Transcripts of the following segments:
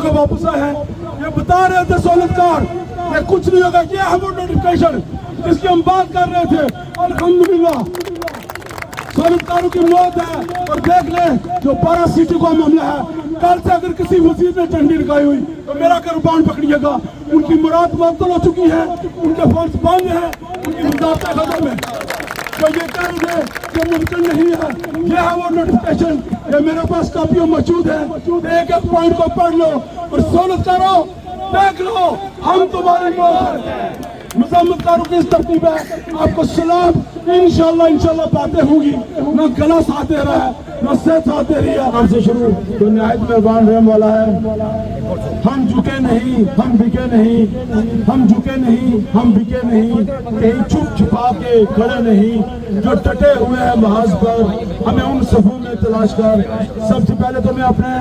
का वापस आए हैं, ये बता रहे थे सहूलतकार ये कुछ नहीं होगा, ये है वो नोटिफिकेशन जिसकी हम बात कर रहे थे। अल्हम्दुलिल्लाह सहूलतकारों की मौत है। और देख ले जो 12 सीटों का मामला है, कल से अगर किसी वजीर ने झंडी लगाई हुई तो मेरा कुर्बान पकड़िएगा। उनकी मुराद मुअत्तल हो चुकी है, उनके फंड्स बंद हैं, उनकी वजारतें खत्म है। तो ये कह रहे थे कि मुमकिन नहीं है, ये है वो नोटिफिकेशन, ये मेरे पास कापियां मौजूद है, एक एक पॉइंट को पढ़ लो और सहूलतकारों देख लो हम तुम्हारी मौत है। मुज़म्मिलकारों की इस तरतीब है, आपको सलाम। इंशाल्लाह बातें होंगी, न गला साथ दे रहा है न सेहत साथ दे रही है। हमसे शुरू तो निहायत मेहरबान रहने वाला है। हम झुके नहीं, हम बिके नहीं, हम झुके नहीं, हम बिके नहीं, कहीं छुप छुपा के खड़े नहीं, जो टटे हुए हैं महाज पर हमें उन सफों में तलाश कर। सबसे पहले तो मैं अपने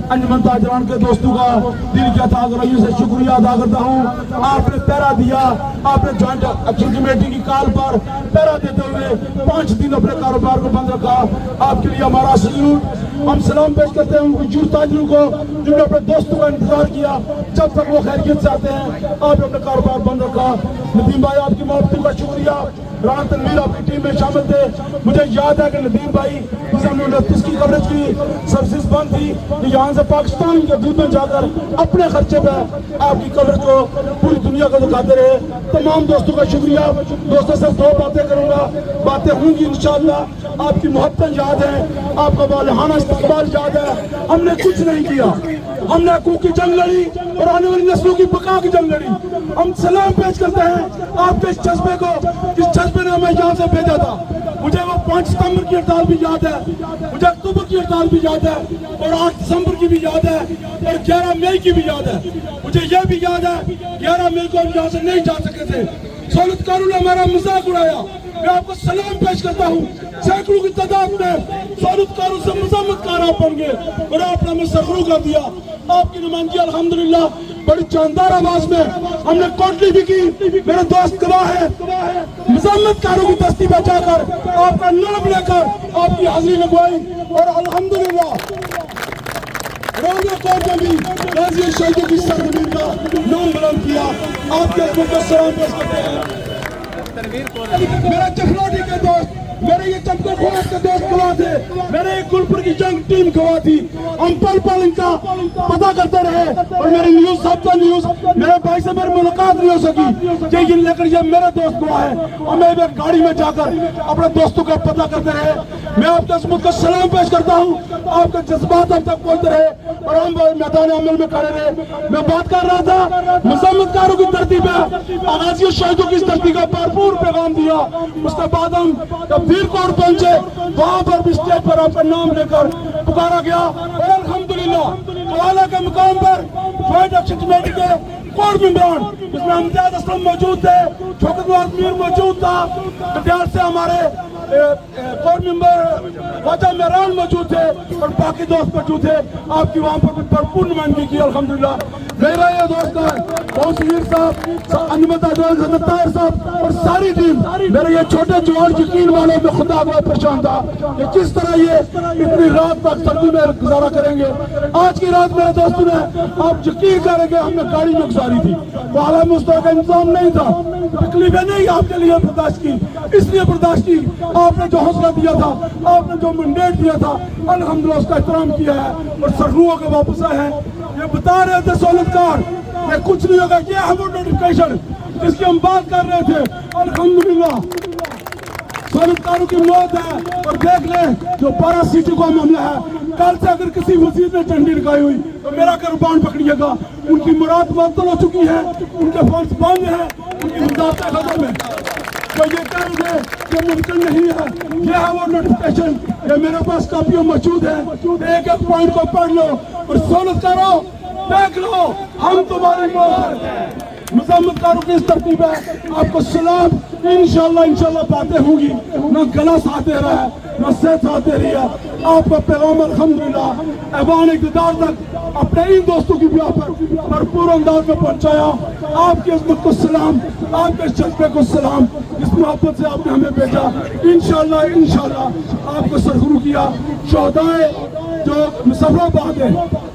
अंजुमन ताजरान के दोस्तों का दिल की अता गहराइयों से शुक्रिया अदा करता हूँ। आपने पहरा दिया, आपने जॉइंट एक्शन कमेटी की कॉल पर पहरा देते हुए 5 दिन अपने कारोबार को बंद रखा। आपके लिए हमारा सल्यूट। हम सलाम पेश करते हैं उन यूथ ताजरों को जिन्होंने अपने दोस्तों का इंतजार किया जब तक वो खैरियत से आते हैं। आपने अपना कारोबार बंद रखा। नदीम भाई आपकी मोहब्बतों का शुक्रिया। राना तनवीर आपकी टीम में शामिल थे। मुझे याद है कि नदीम भाई की कवरेज की सर्विस बंद थी, यहाँ से पाकिस्तान के दूध में जाकर अपने खर्चे पर आपकी कवरेज को पूरी दुनिया को दिखाते रहे। तमाम दोस्तों का शुक्रिया। दोस्तों से 2 बातें करूंगा, बातें होंगी इंशाअल्लाह। आपकी मोहब्बत याद है, आपका वालहाना इस्तकबाल याद है। हमने कुछ नहीं किया, हमने हकूक की जंग लड़ी और आने वाली नस्लों की बका की जंग लड़ी। हम सलाम पेश करते हैं आपके इस जज्बे को, जिस जज्बे ने हमें यहाँ से भेजा था। मुझे वो 5 सितंबर की हड़ताल भी याद है, मुझे अक्टूबर की हड़ताल भी याद है, और 8 दिसंबर की भी याद है, और 11 मई की भी याद है। मुझे यह भी याद है 11 मई को हम यहाँ से नहीं जा सके थे। सहूलतकारों ने हमारा मजाक उड़ाया। मैं आपको सलाम पेश करता हूँ। सैकड़ों की तादाद में सहूलतकारों से मुज़म्मिलकार आप बन गए और आपने हमें सखरू कर दिया। आपकी नुमाइंदगी अल्हम्दुलिल्लाह बड़ी जानदार आवाज में हमने कोटली भी की। मेरे दोस्त गवाह है, मुज़म्मिलकारों की दस्ती में जाकर आपका नाम लेकर आपकी हाजिरी लगवाई और अल्हम्दुलिल्लाह कोर्ट में भी गाजी शहीदों की सरजमीन का नाम बुलंद किया। आपके को सलाम पेश करते हैं। मेरा चखलोटी के दोस्त, मेरे ये चमको खोज के दोस्त गवाह थे, मेरे एक गुलपुर की जंग टीम गवाह थी। हम पल पल इनका पता करते रहे और मेरी न्यूज सबका न्यूज मेरे भाई से मेरी मुलाकात नहीं हो सकी। ये लेकर ये मेरे दोस्त गवाह है और मैं एक गाड़ी में जाकर अपने दोस्तों का पता करते रहे। मैं आपके अजमत को सलाम पेश करता हूँ। आपके जज्बात हम तक पहुँचते रहे और हम मैदान अमल में खड़े रहे। मैं बात कर रहा था मुज़म्मिलकारों की धरती पे आगाज़ी शहीदों की धरती का भरपूर पैगाम दिया। उसके बाद हम जब वीरकोट पहुंचे, वहां पर भी स्टेज पर आपका नाम लेकर पुकारा गया और अल्हम्दुलिल्लाह कवाला के मुकाम पर जॉइंट एक्शन कमेटी के कोर मेंबरान, इसमें अमजद असलम मौजूद थे, शौकत मीर मौजूद था, कटिहार से हमारे कोर मेंबर ख्वाजा मेहरान मौजूद थे और बाकी दोस्त मौजूद थे। आपकी वहां पर भरपूर नुमाइंदगी की अल्हम्दुलिल्लाह। मेरा ये दोस्त है कौंसलर साहब, अंजुमन ताजरान ताहिर साहब और सारी टीम, मेरे ये छोटे जवान यकीन वालों में खुदा को परेशान था कि किस तरह ये इतनी रात तक सर्दी में गुजारा करेंगे। आज की रात मेरे दोस्तों ने, आप यकीन करेंगे, हमने गाड़ी में गुजारी थी, तो हालांकि उस तरह का इंतजाम नहीं था। तकलीफें नहीं आपके लिए बर्दाश्त की, इसलिए बर्दाश्त की आपने जो हौसला दिया था, आपने जो मैंडेट दिया था, अल्हम्दुलिल्लाह उसका एहतराम किया है और सरहुआ के वापस आए हैं। ये बता रहे थे सहूलतकार ये कुछ नहीं होगा, ये है वो नोटिफिकेशन जिसकी हम बात कर रहे थे। अल्हम्दुलिल्लाह सहूलतकारों की मौत है। और देख ले जो 12 सीटों का मामला है, कल से अगर किसी वजीर ने झंडी लगाई हुई तो मेरा कुर्बान पकड़िएगा। उनकी मुराद मुअत्तल हो चुकी है, उनके फंड्स बंद हैं, उनकी वजारतें खत्म है। तो ये कह रहे थे कि मुमकिन नहीं है, ये है वो नोटिफिकेशन, ये मेरे पास कापियां मौजूद है, एक एक पॉइंट को पढ़ लो और सहूलतकारों देख लो हम तुम्हारी मौत है। मुज़म्मिलकारों की इस तरतीब है, आपको सलाम। इंशाअल्लाह बातें होंगी, न गला साथ दे रहा है न सेहत साथ दे रही है। आपका पैगाम अल्हम्दुलिल्लाह ऐवान इक़्तिदार तक अपने इन दोस्तों की बिया पर भरपूर अंदाज में पहुंचाया। आपकी अज़मत को सलाम, आपके जज्बे को सलाम, इस मोहब्बत से आपने हमें भेजा। इंशाअल्लाह आपको सरखुरू किया। शोहदाए जो मुसफ़राबाद है,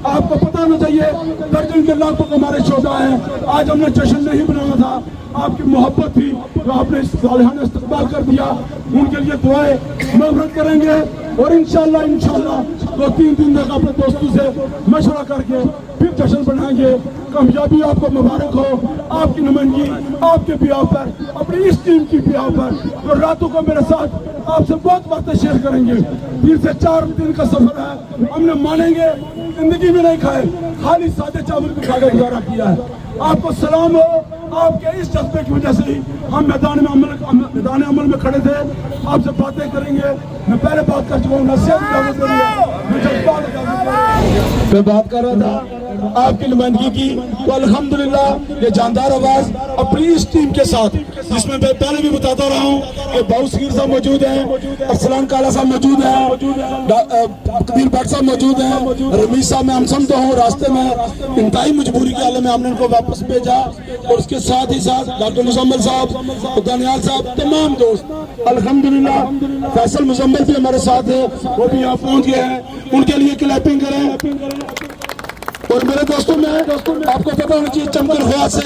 आपको पता होना चाहिए दर्जन के लाखों हमारे शोधा हैं। आज हमने जश्न नहीं मनाना था, आपकी मोहब्बत थी जो आपने सालिहाना इस्तकबाल कर दिया, उनके लिए दुआएं मग़फ़िरत करेंगे और इंशाअल्लाह 2-3 दिन तक अपने दोस्तों से मशवरा करके फिर जश्न बनाएंगे। कामयाबी आपको मुबारक हो, आपकी नुमाइंदगी आपके बियाह पर, अपनी इस टीम की बियाह पर, और रातों को मेरे साथ आपसे बहुत बातें शेयर करेंगे। 3 से 4 दिन का सफर है, हमने मानेंगे जिंदगी में नहीं खाए, खाली सादे चावल भी खाकर गुजारा किया है। आपको सलाम हो, आपके इस जज्बे की वजह से ही हम मैदान अमल में खड़े थे, आपसे बातें करेंगे। मैं पहले बात कर चुका हूँ, मैं बात कर रहा था आपकी नुमाइंदगी की, तो अल्हम्दुलिल्लाह ये जानदार आवाज अपनी इस टीम के साथ, जिसमें मैं पहले भी बताता रहा हूँ कि बाऊ सगीर साहब मौजूद हैं, अरसलान काला साहब मौजूद हैं, कबीर भट्ट साहब मौजूद हैं, रमीज साहब मैं हम समझता हूँ रास्ते में इंतहाई मजबूरी के हाल में हमने उनको वापस भेजा, और उसके साथ ही साथ डॉक्टर मुजम्मिल साहब, दानियाल साहब, तमाम दोस्त अल्हम्दुलिल्लाह। फैसल मुजम्मिल भी हमारे साथ है, वो भी यहाँ पहुँच गए हैं, उनके लिए क्लैपिंग करें। और मेरे दोस्तों में आपको पता होना चाहिए चमकल हुआ से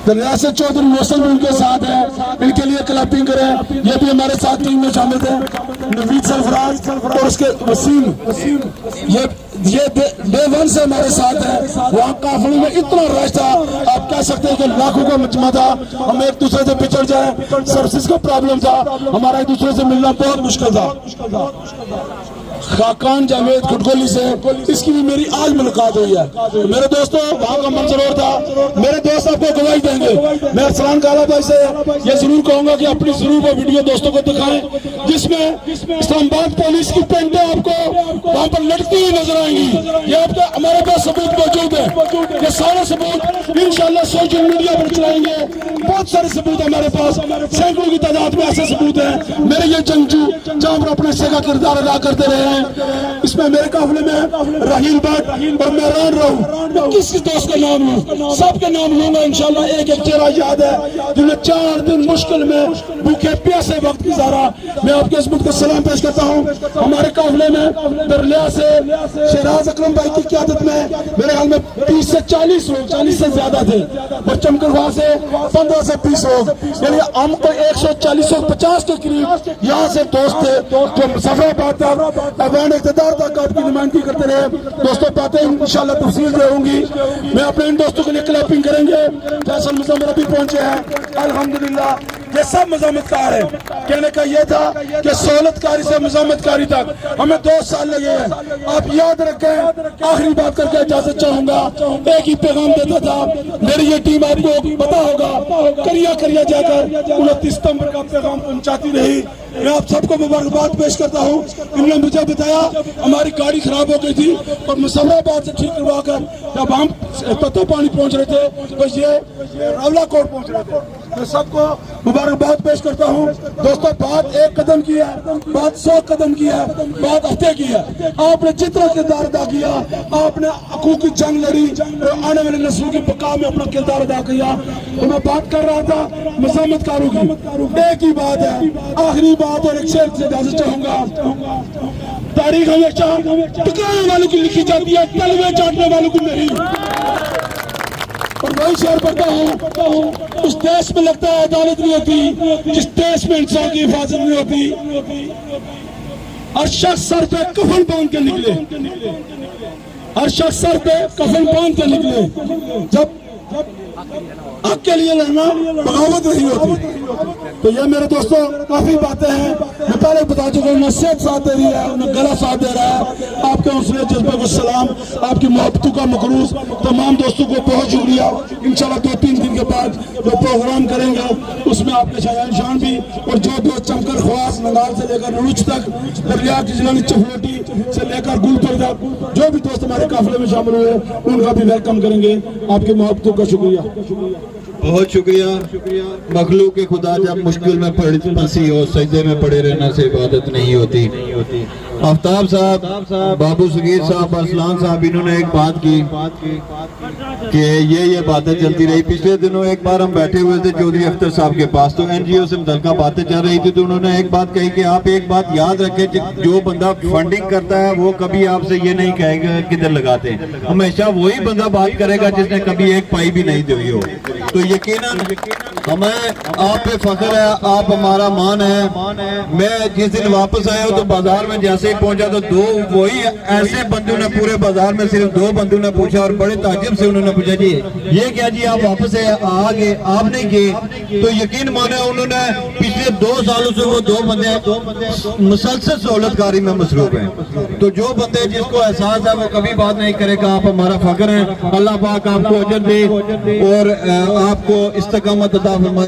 दरिया से चौधरी मौसम भी उनके साथ है, इनके लिए क्लैपिंग करें। ये भी हमारे साथ टीम में शामिल थे, नवीद सरफराज और उसके वसीम, ये डे 1 से हमारे साथ है। वहाँ काफिले में इतना रश था, आप कह सकते हैं कि लाखों का मजमा था, हम एक दूसरे से पिछड़ जाए, सर्विस का प्रॉब्लम था, हमारा एक दूसरे से मिलना बहुत मुश्किल था। खाकान जावेद खुटकोली से इसकी भी मेरी आज मुलाकात हुई है। तो मेरे दोस्तों वहाँ का मंजर और था, मेरे दोस्त आपको गवाही देंगे। मैं अरसलान काला भाई से ये जरूर कहूंगा कि अपनी जरूर वो वीडियो दोस्तों को दिखाएं, जिसमें इस्लामाबाद पुलिस की पेंटें आपको वहाँ पर लटकती हुई नजर आएंगी। ये आपके हमारे पास सबूत मौजूद है, ये सारे सबूत इंशाल्लाह सोशल मीडिया पर चलाएंगे। बहुत सारे सबूत हमारे पास, सैकड़ों की तादाद में ऐसे सबूत है। मेरे ये जंगजू जहाँ पर अपने हिस्से का किरदार अदा करते रहे हैं, इसमें मेरे काफिले में राहील भट्ट और मेहरान रहूं, किस दोस्त का नाम लूं, सबके नाम लूंगा इंशाल्लाह। एक एक चेहरा याद है जिन्हें 4 दिन मुश्किल में भूखे प्यासे वक्त गुजारा। मैं आपके इस्मत को सलाम पेश करता हूँ। हमारे काफिले में दरलिया से शहराज अकरम भाई की क़यादत में मेरे ख्याल में 30 से 40 लोग, 40 से ज्यादा थे, और चमकलवा से 15 से 20 लोग, यानी हम तो 140-150 के करीब यहाँ से दोस्त थे जो मुसफ़राबाद तक अवान इक़्तिदार तक आपकी नुमाइंदगी करते रहे। दोस्तों बातें इंशाल्लाह तफसील में होंगी। मैं अपने इन दोस्तों के लिए क्लैपिंग करेंगे। फैसल मुजम्मिल भी पहुंचे हैं अल्हम्दुलिल्लाह। ये सब मज़ामतकार है। कहने का ये था कि सहूलतकारी से मज़ामतकारी तक हमें 2 साल लगे हैं। आप याद रखें, आखिरी बात करके इजाजत चाहूंगा, एक ही पैगाम देता था, मेरी ये टीम आपको पता होगा करिया जाकर 29 सितंबर का पैगाम पहुंचाती रही। मैं आप सबको मुबारकबाद पेश करता हूँ। इन्होंने मुझे बताया हमारी गाड़ी खराब हो गई थी और मुसफ़राबाद से ठीक करवा कर जब हम तत्व पानी पहुंच रहे थे तो ये रावला कोट पहुंच रहे थे। मैं सबको मुबारकबाद पेश करता हूँ। दोस्तों बात 1 कदम की है, बात 100 कदम की है, बात हफ्ते की है। आपने जितना किरदार अदा किया, आपने हकूक़ की जंग लड़ी और आने वाले नस्लों की बका में अपना किरदार अदा किया। तो मैं बात कर रहा था मज़ामतकारों की। एक ही बात है, आखिरी बात, और एक शेर से इजाजत चाहूंगा। तारीख हमेशा टकराने वालों की लिखी जाती है, तलवे चाटने वालों की नहीं। और वही शेर पढ़ता हूँ, उस देश में लगता है अदालत नहीं होती जिस देश में इंसान की हिफाजत नहीं होती। हर शख्स सर पे कफन बांध के निकले, हर शख्स सर पे कफन बांध के निकले। जब हक के लिए लड़ना बगावत नहीं होती। तो ये मेरे दोस्तों काफी बातें हैं। मैं पहले बता चुका हूँ, नसीहत साथ दे रही है, उन्हें गला साथ दे रहा है। आपके हौसले जज्बे को सलाम, आपकी मोहब्बतों का मखरूज। तमाम दोस्तों को बहुत शुक्रिया। इंशाल्लाह 2-3 दिन के बाद जो प्रोग्राम करेंगे उसमें आपके शायान शान भी, और जो दोस्त चमकर ख्वास नंगाल से लेकर नुरुच तक, दरिया की जिलानी चफलोटी से लेकर गुलपुर तक जो भी दोस्त हमारे काफिले में शामिल हुए उनका भी वेलकम करेंगे। आपकी मोहब्बतों का शुक्रिया, बहुत शुक्रिया। मखलूक के खुदा जब मुश्किल में फंसी हो, सजदे में पड़े रहने से इबादत नहीं होती। آفتاب صاحب، بابو صغیر صاحب، ارسلان صاحب، انہوں نے ایک بات کی کہ یہ باتیں چلتی رہی. پچھلے دنوں ایک بار ہم بیٹھے ہوئے تھے چودھری اختر صاحب کے پاس، تو این جی او سے متعلقہ باتیں چل رہی تھی، تو انہوں نے ایک بات کہی کہ آپ ایک بات یاد رکھیں، جو بندہ فنڈنگ کرتا ہے وہ کبھی آپ سے یہ نہیں کہے گا کدھر لگاتے ہیں، ہمیشہ وہی بندہ بات کرے گا جس نے کبھی ایک پائی بھی نہیں دی ہو. تو یقیناً ہمیں آپ پہ فخر ہے، آپ ہمارا مان ہے. میں جس دن واپس آیا ہوں تو بازار میں جیسے ہی پہنچا تو وہی ایسے بندوں نے پورے بازار میں صرف 2 بندوں نے پوچھا، اور بڑے تعجب سے انہوں نے پوچھا جی یہ کیا جی آپ واپس آگے آپ نہیں گئے. تو یقین مانے انہوں نے پچھلے 2 سالوں سے وہ 2 بندے مسلسل سہولت کاری میں مصروف ہیں. تو جو بندے جس کو احساس ہے وہ کبھی بات نہیں کرے گا. آپ ہمارا فخر ہیں. اللہ پاک آپ کو اجر دے اور آپ کو استقامت عطا فرمائے.